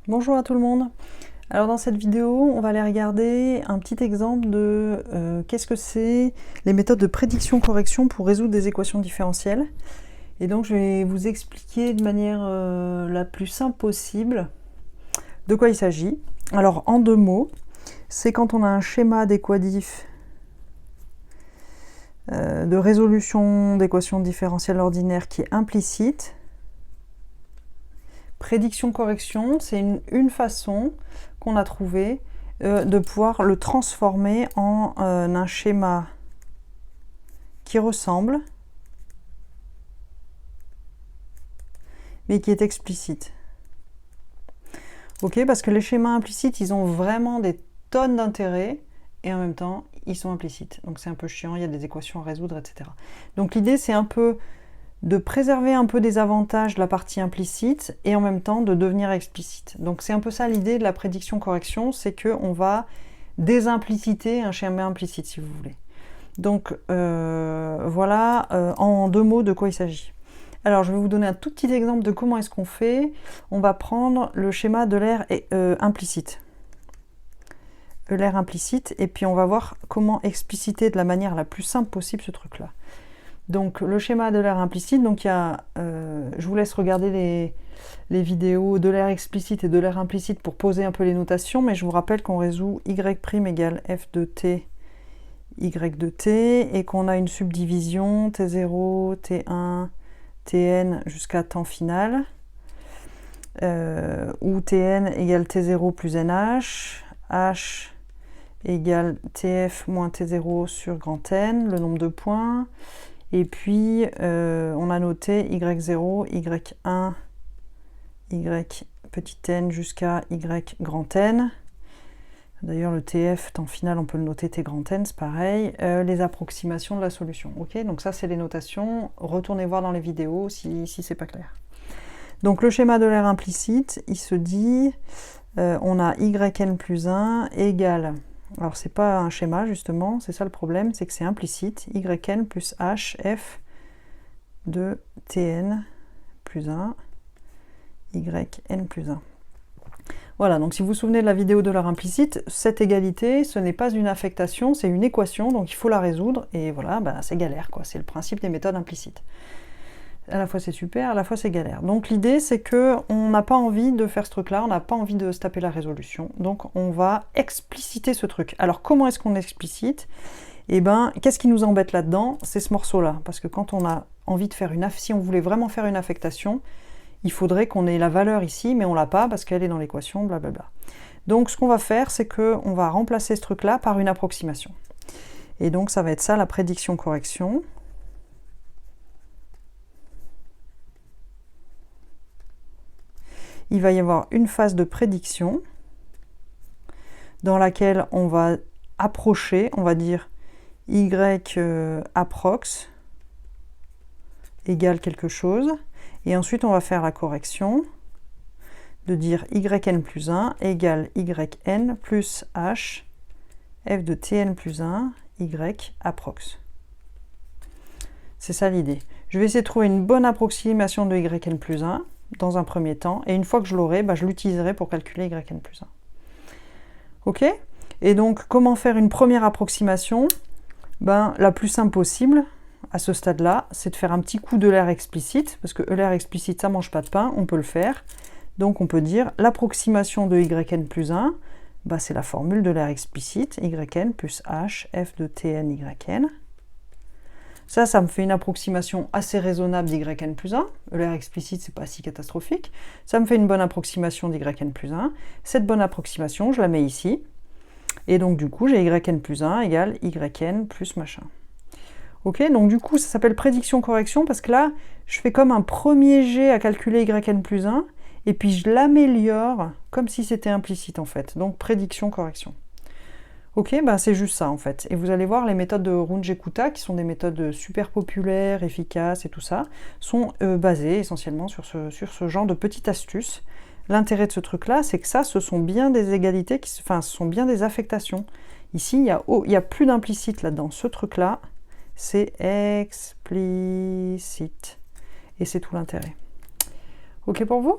Bonjour à tout le monde. Alors dans cette vidéo, on va aller regarder un petit exemple de qu'est-ce que c'est les méthodes de prédiction-correction pour résoudre des équations différentielles. Et donc je vais vous expliquer de manière la plus simple possible de quoi il s'agit. Alors en deux mots, c'est quand on a un schéma d'équadif de résolution d'équations différentielles ordinaires qui est implicite. Prédiction-correction, c'est une façon qu'on a trouvé de pouvoir le transformer en un schéma qui ressemble, mais qui est explicite. Ok, parce que les schémas implicites, ils ont vraiment des tonnes d'intérêt, et en même temps, ils sont implicites. Donc c'est un peu chiant, il y a des équations à résoudre, etc. Donc l'idée, c'est un peu de préserver un peu des avantages de la partie implicite et en même temps de devenir explicite. Donc c'est un peu ça l'idée de la prédiction-correction, c'est qu'on va désimpliciter un schéma implicite, si vous voulez. Donc voilà en deux mots de quoi il s'agit. Alors je vais vous donner un tout petit exemple de comment est-ce qu'on fait. On va prendre le schéma de l'aire implicite. L'aire implicite, et puis on va voir comment expliciter de la manière la plus simple possible ce truc-là. Donc le schéma de l'aire implicite, donc il y a, je vous laisse regarder les vidéos de l'aire explicite et de l'aire implicite pour poser un peu les notations, mais je vous rappelle qu'on résout y' égale f de t, y de t, et qu'on a une subdivision t0, t1, tn jusqu'à temps final, où tn égale t0 plus nh, h égale tf moins t0 sur grand N, le nombre de points. Et puis, on a noté y0, y1, y petit n jusqu'à y grand N. D'ailleurs, le TF, temps final, on peut le noter t grand N, c'est pareil. Les approximations de la solution. Ok, donc ça, c'est les notations. Retournez voir dans les vidéos si c'est pas clair. Donc, le schéma de l'aire implicite, il se dit, on a yn plus 1 égale... Alors, c'est pas un schéma, justement, c'est ça le problème, c'est que c'est implicite, yn plus h, f de tn plus 1, yn plus 1. Voilà, donc si vous vous souvenez de la vidéo de l'aire implicite, cette égalité, ce n'est pas une affectation, c'est une équation, donc il faut la résoudre, et voilà, bah, c'est galère, quoi. C'est le principe des méthodes implicites. À la fois c'est super, à la fois c'est galère. Donc l'idée c'est que on n'a pas envie de faire ce truc-là, on n'a pas envie de se taper la résolution. Donc on va expliciter ce truc. Alors comment est-ce qu'on explicite? Eh ben, qu'est-ce qui nous embête là-dedans? C'est ce morceau-là. Parce que quand on a envie de faire si on voulait vraiment faire une affectation, il faudrait qu'on ait la valeur ici, mais on l'a pas parce qu'elle est dans l'équation, blablabla. Donc ce qu'on va faire, c'est qu'on va remplacer ce truc-là par une approximation. Et donc ça va être ça la prédiction-correction. Il va y avoir une phase de prédiction dans laquelle on va approcher, on va dire y approx égale quelque chose, et ensuite on va faire la correction de dire yn plus 1 égale yn plus h f de tn plus 1 y approx. C'est ça l'idée. Je vais essayer de trouver une bonne approximation de yn plus 1 dans un premier temps, et une fois que je l'aurai, bah, je l'utiliserai pour calculer yn plus 1. Ok? Et donc, comment faire une première approximation? Ben, la plus simple possible, à ce stade-là, c'est de faire un petit coup de l'aire explicite, parce que l'aire explicite, ça mange pas de pain, on peut le faire. Donc, on peut dire l'approximation de yn plus 1, bah, c'est la formule de l'aire explicite, yn plus h, f de tn yn. Ça me fait une approximation assez raisonnable d'yn plus 1. L'aire explicite, c'est pas si catastrophique. Ça me fait une bonne approximation d'yn plus 1. Cette bonne approximation, je la mets ici. Et donc, du coup, j'ai yn plus 1 égale yn plus machin. Ok, donc du coup, ça s'appelle prédiction-correction parce que là, je fais comme un premier jet à calculer yn plus 1, et puis je l'améliore comme si c'était implicite, en fait. Donc, prédiction-correction. Ok, ben c'est juste ça en fait. Et vous allez voir, les méthodes de Runge-Kutta, qui sont des méthodes super populaires, efficaces et tout ça, sont basées essentiellement sur ce genre de petites astuces. L'intérêt de ce truc-là, c'est que ça, ce sont bien des égalités, ce sont bien des affectations. Ici, il y a plus d'implicite là-dedans. Ce truc-là, c'est explicite. Et c'est tout l'intérêt. Ok pour vous ?